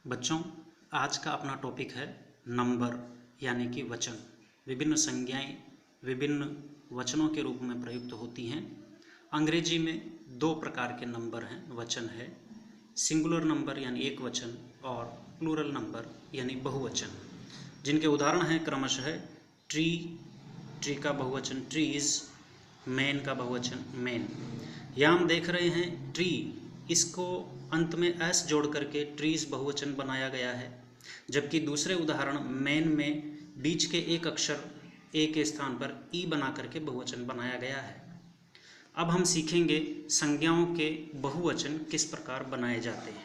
बच्चों, आज का अपना टॉपिक है नंबर यानी कि वचन। विभिन्न संज्ञाएं विभिन्न वचनों के रूप में प्रयुक्त होती हैं। अंग्रेजी में दो प्रकार के नंबर हैं, वचन है सिंगुलर नंबर यानी एक वचन और प्लूरल नंबर यानी बहुवचन, जिनके उदाहरण हैं क्रमशः ट्री, ट्री का बहुवचन ट्रीज, मैन का बहुवचन मैन। यहाँ हम देख रहे हैं ट्री, इसको अंत में एस जोड़ करके ट्रीज बहुवचन बनाया गया है, जबकि दूसरे उदाहरण मैन में बीच के एक अक्षर ए के स्थान पर ई बना करके बहुवचन बनाया गया है। अब हम सीखेंगे संज्ञाओं के बहुवचन किस प्रकार बनाए जाते हैं।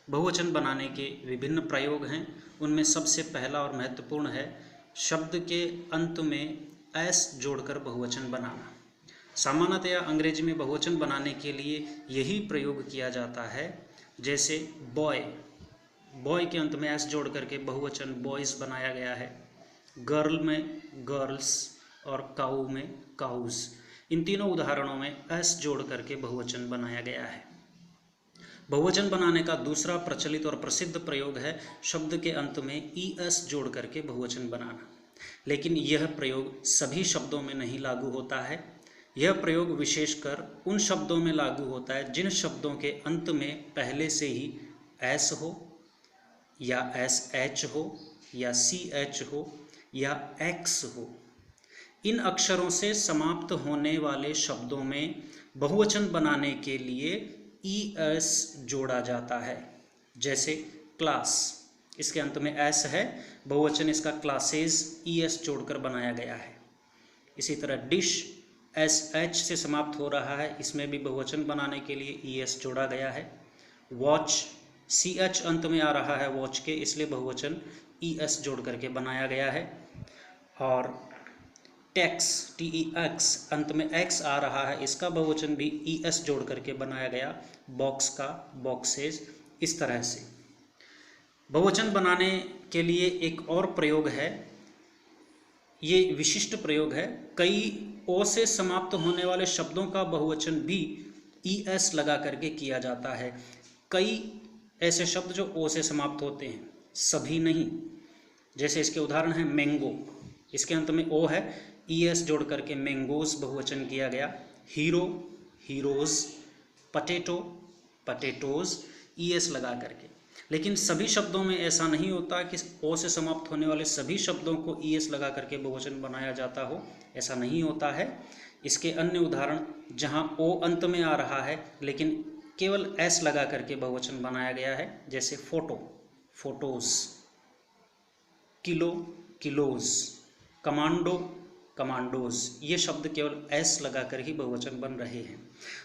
बहुवचन बनाने के विभिन्न प्रयोग हैं, उनमें सबसे पहला और महत्वपूर्ण है शब्द के अंत में एस जोड़कर बहुवचन बनाना। सामान्यतया अंग्रेजी में बहुवचन बनाने के लिए यही प्रयोग किया जाता है, जैसे बॉय, बॉय के अंत में एस जोड़ करके बहुवचन बॉयज़ बनाया गया है। गर्ल में गर्ल्स और काऊ में काउज, इन तीनों उदाहरणों में एस जोड़ करके बहुवचन बनाया गया है। बहुवचन बनाने का दूसरा प्रचलित और प्रसिद्ध प्रयोग है शब्द के अंत में ई एस जोड़ करके बहुवचन बनाना, लेकिन यह प्रयोग सभी शब्दों में नहीं लागू होता है। यह प्रयोग विशेषकर उन शब्दों में लागू होता है जिन शब्दों के अंत में पहले से ही एस हो या एस एच हो या सी एच हो या एक्स हो। इन अक्षरों से समाप्त होने वाले शब्दों में बहुवचन बनाने के लिए ई एस जोड़ा जाता है, जैसे क्लास, इसके अंत में एस है, बहुवचन इसका क्लासेस ई एस जोड़कर बनाया गया है। इसी तरह डिश एस एच से समाप्त हो रहा है, इसमें भी बहुवचन बनाने के लिए ई एस जोड़ा गया है। वॉच सी एच अंत में आ रहा है वॉच के, इसलिए बहुवचन ई एस जोड़ करके बनाया गया है। और टैक्स टी ई एक्स अंत में एक्स आ रहा है, इसका बहुवचन भी ई एस जोड़ करके बनाया गया। बॉक्स का बॉक्सेस, इस तरह से बहुवचन बनाने के लिए एक और प्रयोग है, ये विशिष्ट प्रयोग है। कई ओ से समाप्त होने वाले शब्दों का बहुवचन भी ई एस लगा करके किया जाता है। कई ऐसे शब्द जो ओ से समाप्त होते हैं, सभी नहीं। जैसे इसके उदाहरण हैं मैंगो, इसके अंत में ओ है, ई एस जोड़ करके मैंगोज बहुवचन किया गया। Hero heroes, potato potatoes, E S लगा करके। लेकिन सभी शब्दों में ऐसा नहीं होता कि ओ से समाप्त होने वाले सभी शब्दों को ई एस लगा करके बहुवचन बनाया जाता हो, ऐसा नहीं होता है। इसके अन्य उदाहरण जहां ओ अंत में आ रहा है लेकिन केवल एस लगा करके बहुवचन बनाया गया है, जैसे photo photos, kilo kilos, commando commandos, ये शब्द केवल एस लगा कर ही बहुवचन बन रहे हैं।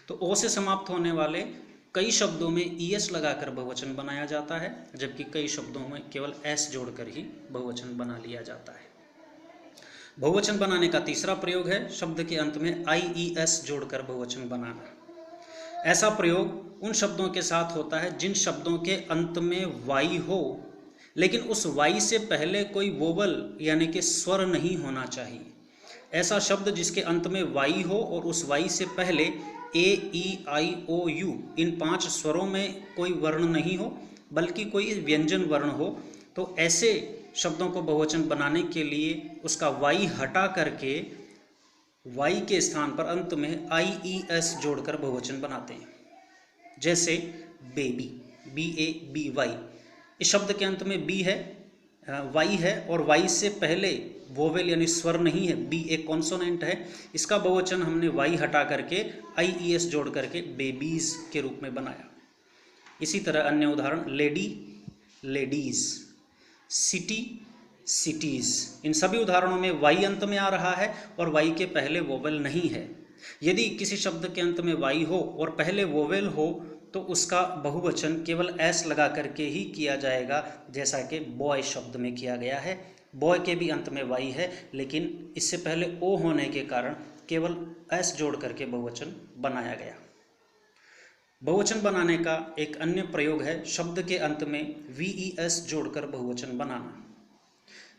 तो ओ से समाप्त होने वाले कई शब्दों में ई एस लगाकर बहुवचन बनाया जाता है, जबकि कई शब्दों में केवल एस जोड़कर ही बहुवचन बना लिया जाता है। बहुवचन बनाने का तीसरा प्रयोग है शब्द के अंत में आई ई एस जोड़कर बहुवचन बनाना। ऐसा प्रयोग उन शब्दों के साथ होता है जिन शब्दों के अंत में वाई हो, लेकिन उस वाई से पहले कोई वोवल यानी कि स्वर नहीं होना चाहिए। ऐसा शब्द जिसके अंत में वाई हो और उस वाई से पहले ए ई आई ओ यू, इन 5 स्वरों में कोई वर्ण नहीं हो बल्कि कोई व्यंजन वर्ण हो, तो ऐसे शब्दों को बहुवचन बनाने के लिए उसका वाई हटा करके वाई के स्थान पर अंत में आई ई एस जोड़कर बहुवचन बनाते हैं। जैसे baby, b a b y, इस शब्द के अंत में बी है, वाई है और वाई से पहले वोवेल यानी स्वर नहीं है, बी एक कॉन्सोनेंट है, इसका बहुवचन हमने वाई हटा करके आई ई एस जोड़ करके बेबीज के रूप में बनाया। इसी तरह अन्य उदाहरण लेडी लेडीज, सिटी सिटीज, इन सभी उदाहरणों में वाई अंत में आ रहा है और वाई के पहले वोवेल नहीं है। यदि किसी शब्द के अंत में वाई हो और पहले वोवेल हो तो उसका बहुवचन केवल एस लगा करके ही किया जाएगा, जैसा कि बॉय शब्द में किया गया है। बॉय के भी अंत में वाई है, लेकिन इससे पहले ओ होने के कारण केवल एस जोड़ करके बहुवचन बनाया गया। बहुवचन बनाने का एक अन्य प्रयोग है शब्द के अंत में वी ई एस जोड़कर बहुवचन बनाना।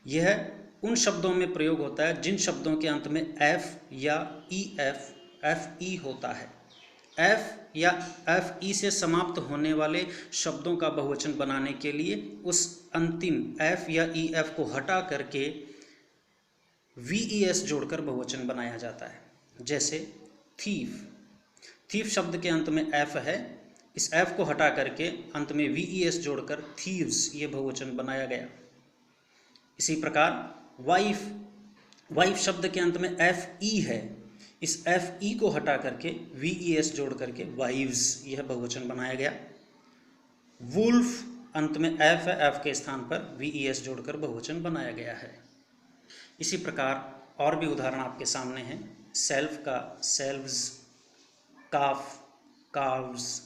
यह उन शब्दों में प्रयोग होता है जिन शब्दों के अंत में एफ या ई एफ एफ ई होता है। एफ या एफ ई से समाप्त होने वाले शब्दों का बहुवचन बनाने के लिए उस अंतिम एफ या ई एफ को हटा करके वी ई एस जोड़कर बहुवचन बनाया जाता है। जैसे थीफ, थीफ शब्द के अंत में एफ है, इस एफ को हटा करके अंत में वी ई एस जोड़कर थीव्स ये बहुवचन बनाया गया। इसी प्रकार वाइफ, वाइफ शब्द के अंत में एफ ई है, इस एफ ई को हटा करके वी ई एस जोड़ करके वाइव्स यह बहुवचन बनाया गया। वुल्फ अंत में एफ है, एफ के स्थान पर वी ई एस जोड़कर बहुवचन बनाया गया है। इसी प्रकार और भी उदाहरण आपके सामने हैं। सेल्फ का सेल्व्स, काफ काव्स,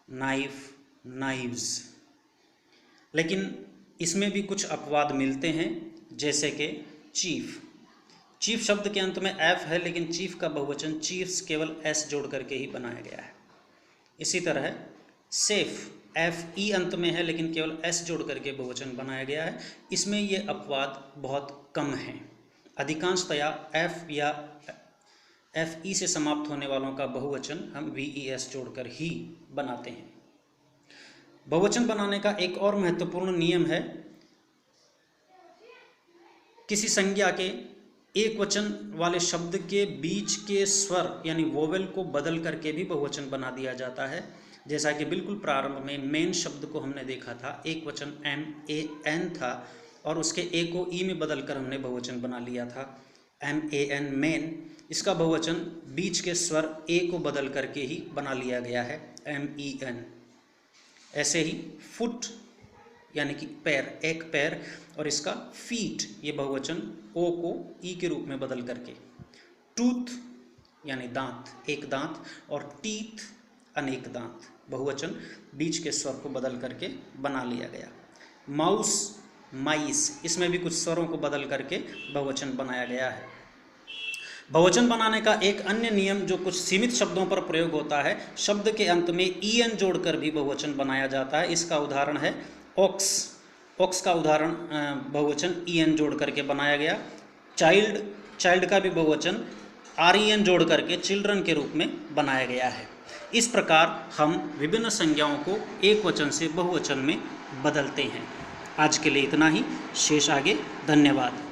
नाइफ नाइव्स। लेकिन इसमें भी कुछ अपवाद मिलते हैं, जैसे कि चीफ, चीफ शब्द के अंत में एफ है लेकिन चीफ का बहुवचन चीफ्स केवल एस जोड़ करके ही बनाया गया है। इसी तरह सेफ, एफ ई अंत में है लेकिन केवल एस जोड़ करके बहुवचन बनाया गया है। इसमें ये अपवाद बहुत कम हैं। अधिकांशतया एफ या एफ ई से समाप्त होने वालों का बहुवचन हम वी ई एस जोड़कर ही बनाते हैं। बहुवचन बनाने का एक और महत्वपूर्ण नियम है, किसी संज्ञा के एक वचन वाले शब्द के बीच के स्वर यानी वोवेल को बदल करके भी बहुवचन बना दिया जाता है। जैसा कि बिल्कुल प्रारंभ में मेन शब्द को हमने देखा था, एक वचन एम ए एन था और उसके ए को ई में बदल कर हमने बहुवचन बना लिया था एम ए एन, मेन। इसका बहुवचन बीच के स्वर ए को बदल करके ही बना लिया गया है एम ई एन। ऐसे ही फुट यानी कि पैर, एक पैर, और इसका फीट ये बहुवचन ओ को ई के रूप में बदल करके। टूथ यानी दांत, एक दांत, और टीथ अनेक दांत, बहुवचन बीच के स्वर को बदल करके बना लिया गया। माउस, माइस, इसमें भी कुछ स्वरों को बदल करके बहुवचन बनाया गया है। बहुवचन बनाने का एक अन्य नियम जो कुछ सीमित शब्दों पर प्रयोग होता है, शब्द के अंत में ई एन जोड़कर भी बहुवचन बनाया जाता है। इसका उदाहरण है ऑक्स, ऑक्स का उदाहरण बहुवचन ई एन जोड़ करके बनाया गया। चाइल्ड, चाइल्ड का भी बहुवचन आर ई एन जोड़ करके चिल्ड्रन के रूप में बनाया गया है। इस प्रकार हम विभिन्न संज्ञाओं को एक वचन से बहुवचन में बदलते हैं। आज के लिए इतना ही, शेष आगे। धन्यवाद।